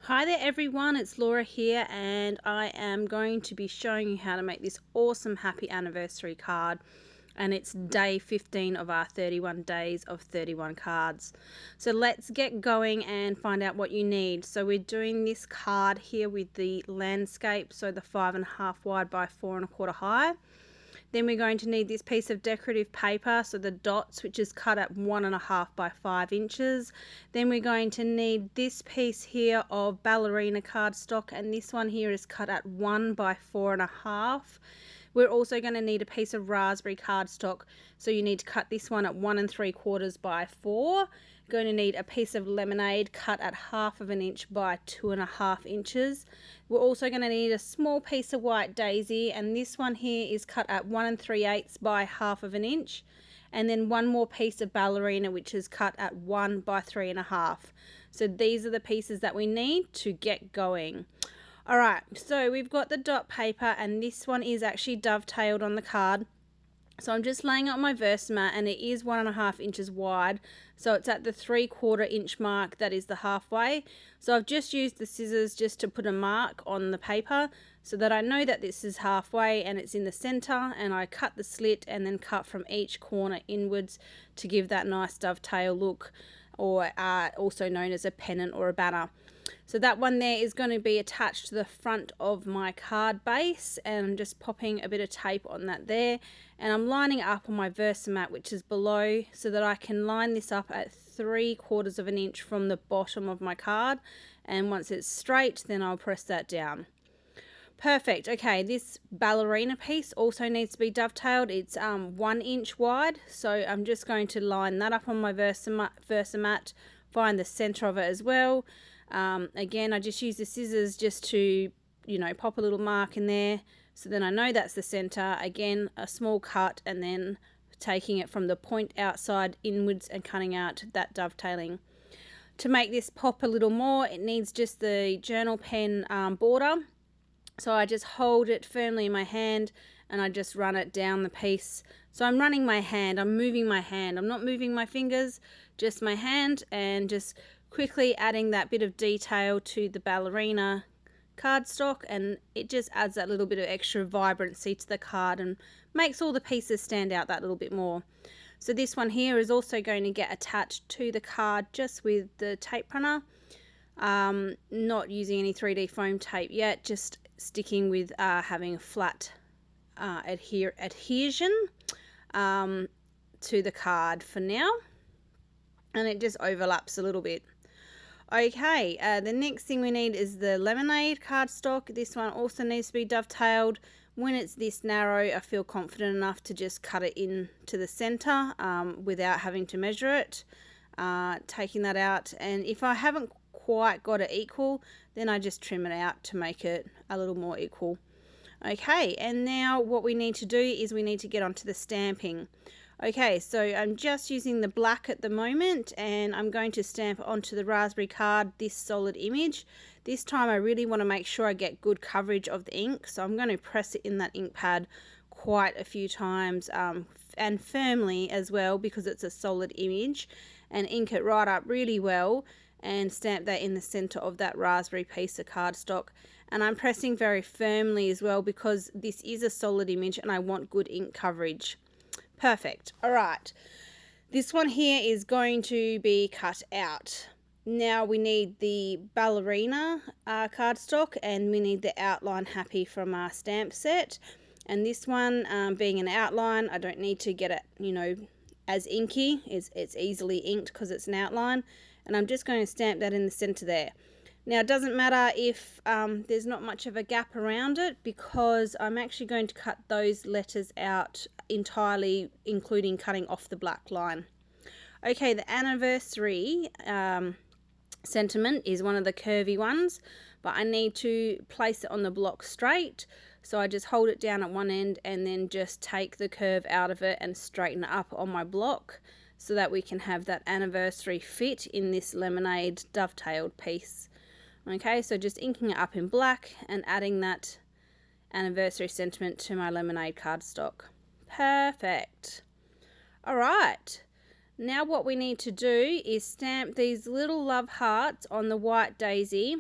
Hi there everyone, it's Laura here and I am going to be showing you how to make this awesome happy anniversary card, and it's day 15 of our 31 days of 31 cards. So let's get going and find out what you need. So we're doing this card here with the landscape, so the 5.5 wide by 4.25 high. Then we're going to need this piece of decorative paper, so the dots, which is cut at 1.5 by 5 inches. Then we're going to need this piece here of ballerina cardstock, and this one here is cut at 1 by 4.5. We're also going to need a piece of raspberry cardstock, so you need to cut this one at 1.75 by 4. Going to need a piece of lemonade cut at 1/2 inch by 2.5 inches. We're also going to need a small piece of white daisy, and this one here is cut at 1 3/8 by 1/2 inch. And then one more piece of ballerina, which is cut at 1 by 3.5. So these are the pieces that we need to get going. Alright, so we've got the dot paper, and this one is actually dovetailed on the card. So I'm just laying out my Versamat, and it is 1.5 inches wide, so it's at the 3/4 inch mark, that is the halfway. So I've just used the scissors just to put a mark on the paper so that I know that this is halfway and it's in the center, and I cut the slit and then cut from each corner inwards to give that nice dovetail look, or also known as a pennant or a banner. So that one there is going to be attached to the front of my card base, and I'm just popping a bit of tape on that there, and I'm lining it up on my Versamat, which is below, so that I can line this up at 3/4 inch from the bottom of my card, and once it's straight then I'll press that down. Perfect. Okay, this ballerina piece also needs to be dovetailed. It's 1 inch wide, so I'm just going to line that up on my Versamat, find the center of it as well. Again, I just use the scissors just to, pop a little mark in there, so then I know that's the center. Again, a small cut, and then taking it from the point outside inwards and cutting out that dovetailing. To make this pop a little more, it needs just the journal pen border. So I just hold it firmly in my hand and I just run it down the piece. So I'm running my hand, I'm moving my hand, I'm not moving my fingers, just my hand, and just quickly adding that bit of detail to the ballerina cardstock, and it just adds that little bit of extra vibrancy to the card and makes all the pieces stand out that little bit more. So this one here is also going to get attached to the card just with the tape runner. Not using any 3D foam tape yet, just sticking with having a flat adhesion to the card for now, and it just overlaps a little bit. Okay, the next thing we need is the lemonade cardstock. This one also needs to be dovetailed. When it's this narrow, I feel confident enough to just cut it in to the center without having to measure it. Taking that out, and if I haven't quite got it equal, then I just trim it out to make it a little more equal. Okay, and now what we need to do is we need to get onto the stamping. Okay, so I'm just using the black at the moment, and I'm going to stamp onto the raspberry card this solid image. This time I really want to make sure I get good coverage of the ink, so I'm going to press it in that ink pad quite a few times, and firmly as well, because it's a solid image, and ink it right up really well and stamp that in the center of that raspberry piece of cardstock. And I'm pressing very firmly as well, because this is a solid image and I want good ink coverage. Perfect. Alright, this one here is going to be cut out. Now we need the ballerina cardstock, and we need the outline happy from our stamp set. And this one, being an outline, I don't need to get it, as inky. It's easily inked because it's an outline. And I'm just going to stamp that in the center there. Now it doesn't matter if there's not much of a gap around it, because I'm actually going to cut those letters out entirely, including cutting off the black line. Okay, the anniversary sentiment is one of the curvy ones, but I need to place it on the block straight. So I just hold it down at one end and then just take the curve out of it and straighten it up on my block, so that we can have that anniversary fit in this lemonade dovetailed piece. Okay, so just inking it up in black and adding that anniversary sentiment to my lemonade cardstock. Perfect. Alright, now what we need to do is stamp these little love hearts on the white daisy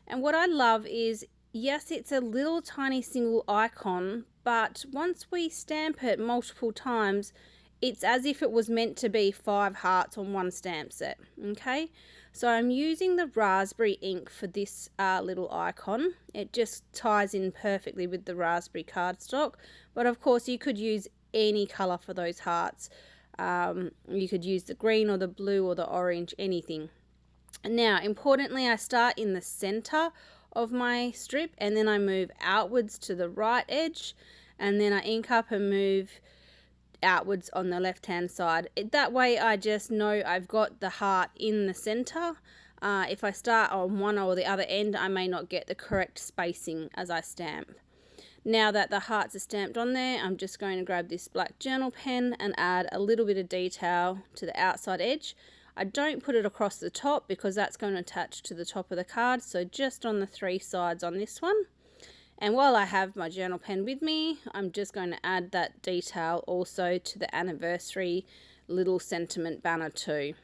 And what I love is, yes, it's a little tiny single icon, but once we stamp it multiple times, it's as if it was meant to be 5 hearts on one stamp set. Okay, so I'm using the raspberry ink for this little icon. It just ties in perfectly with the raspberry cardstock, but of course you could use any color for those hearts. You could use the green or the blue or the orange, anything. Now, importantly, I start in the center of my strip, and then I move outwards to the right edge, and then I ink up and move outwards on the left hand side. That way I just know I've got the heart in the center. If I start on one or the other end, I may not get the correct spacing as I stamp. Now that the hearts are stamped on there, I'm just going to grab this black journal pen and add a little bit of detail to the outside edge. I don't put it across the top because that's going to attach to the top of the card, so just on the 3 sides on this one. And while I have my journal pen with me, I'm just going to add that detail also to the anniversary little sentiment banner too.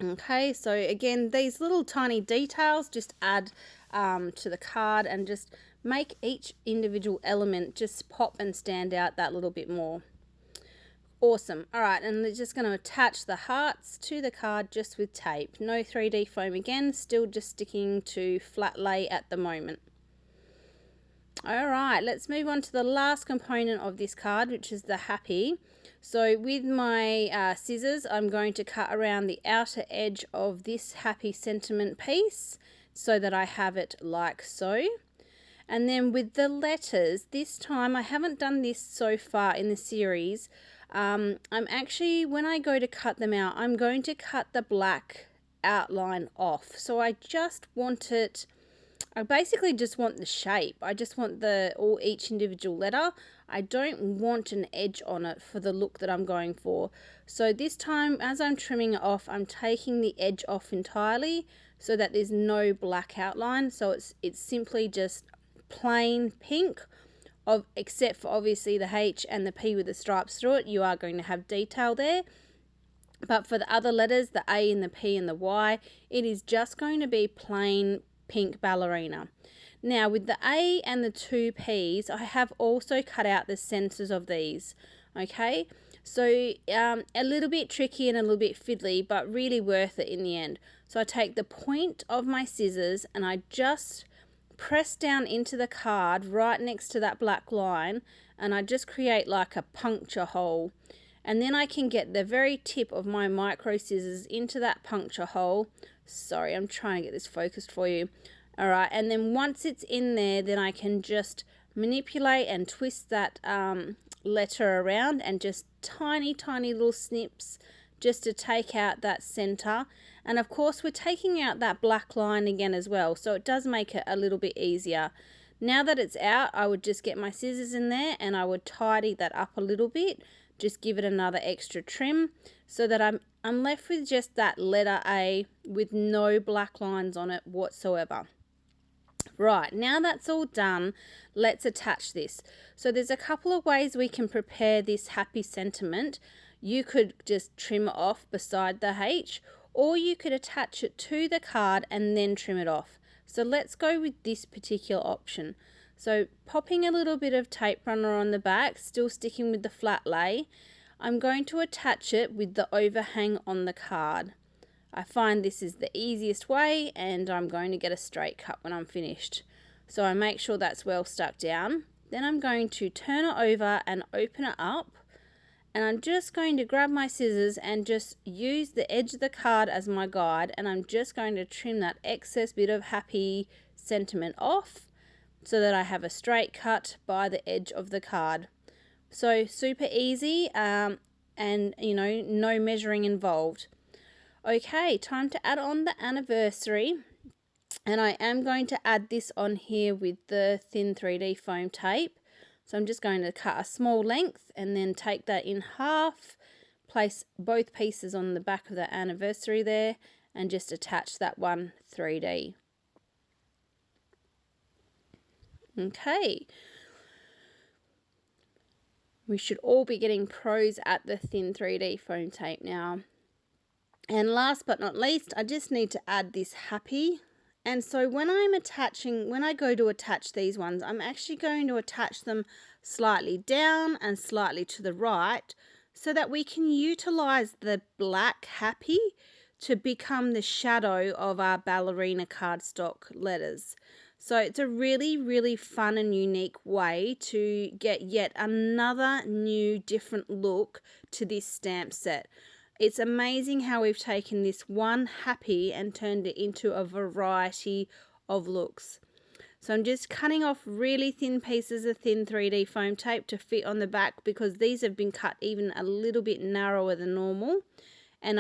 Okay, so again, these little tiny details just add to the card and just make each individual element just pop and stand out that little bit more. Awesome. All right, and they're just going to attach the hearts to the card just with tape. No 3D foam again, still just sticking to flat lay at the moment. All right, let's move on to the last component of this card, which is the happy. So with my scissors, I'm going to cut around the outer edge of this happy sentiment piece so that I have it like so. And then with the letters, this time I haven't done this so far in the series. I'm actually, when I go to cut them out, I'm going to cut the black outline off. So I just want it, I basically just want the shape. I just want each individual letter. I don't want an edge on it for the look that I'm going for. So this time, as I'm trimming it off, I'm taking the edge off entirely so that there's no black outline. So it's simply just plain pink, except for obviously the H and the P with the stripes through it. You are going to have detail there. But for the other letters, the A and the P and the Y, it is just going to be plain pink ballerina. Now with the A and the 2 P's, I have also cut out the centers of these. Okay, so a little bit tricky and a little bit fiddly, but really worth it in the end. So I take the point of my scissors and I just press down into the card right next to that black line, and I just create like a puncture hole. And then I can get the very tip of my micro scissors into that puncture hole. Sorry, I'm trying to get this focused for you. All right, and then once it's in there, then I can just manipulate and twist that letter around, and just tiny little snips just to take out that center. And of course we're taking out that black line again as well, so it does make it a little bit easier. Now that it's out, I would just get my scissors in there and I would tidy that up a little bit, just give it another extra trim so that I'm left with just that letter A with no black lines on it whatsoever. Right, now that's all done, let's attach this. So there's a couple of ways we can prepare this happy sentiment. You could just trim it off beside the H, or you could attach it to the card and then trim it off. So let's go with this particular option. So popping a little bit of tape runner on the back, still sticking with the flat lay, I'm going to attach it with the overhang on the card. I find this is the easiest way, and I'm going to get a straight cut when I'm finished. So I make sure that's well stuck down. Then I'm going to turn it over and open it up, and I'm just going to grab my scissors and just use the edge of the card as my guide, and I'm just going to trim that excess bit of happy sentiment off so that I have a straight cut by the edge of the card. So super easy, and you know, no measuring involved. Okay, time to add on the anniversary, and I am going to add this on here with the thin 3D foam tape. So I'm just going to cut a small length and then take that in half, place both pieces on the back of the anniversary there, and just attach that one 3D. Okay, we should all be getting pros at the thin 3D foam tape now. And last but not least, I just need to add this happy And so when I go to attach these ones, I'm actually going to attach them slightly down and slightly to the right so that we can utilize the black happy to become the shadow of our ballerina cardstock letters. So it's a really, really fun and unique way to get yet another new different look to this stamp set. It's amazing how we've taken this one happy and turned it into a variety of looks. So I'm just cutting off really thin pieces of thin 3D foam tape to fit on the back because these have been cut even a little bit narrower than normal. And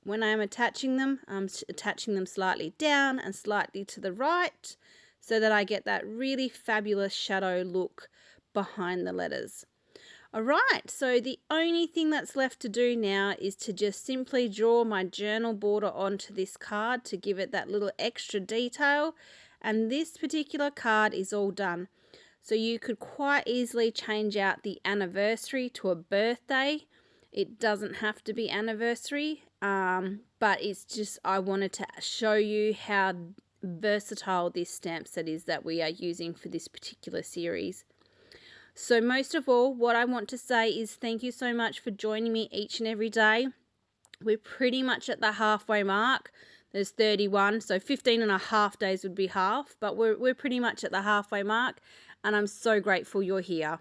when I'm attaching them, I'm attaching them slightly down and slightly to the right so that I get that really fabulous shadow look behind the letters. Alright, so the only thing that's left to do now is to just simply draw my journal border onto this card to give it that little extra detail, and this particular card is all done. So you could quite easily change out the anniversary to a birthday. It doesn't have to be anniversary, but it's just I wanted to show you how versatile this stamp set is that we are using for this particular series. So most of all, what I want to say is thank you so much for joining me each and every day. We're pretty much at the halfway mark. There's 31, so 15 and a half days would be half, but we're pretty much at the halfway mark, and I'm so grateful you're here.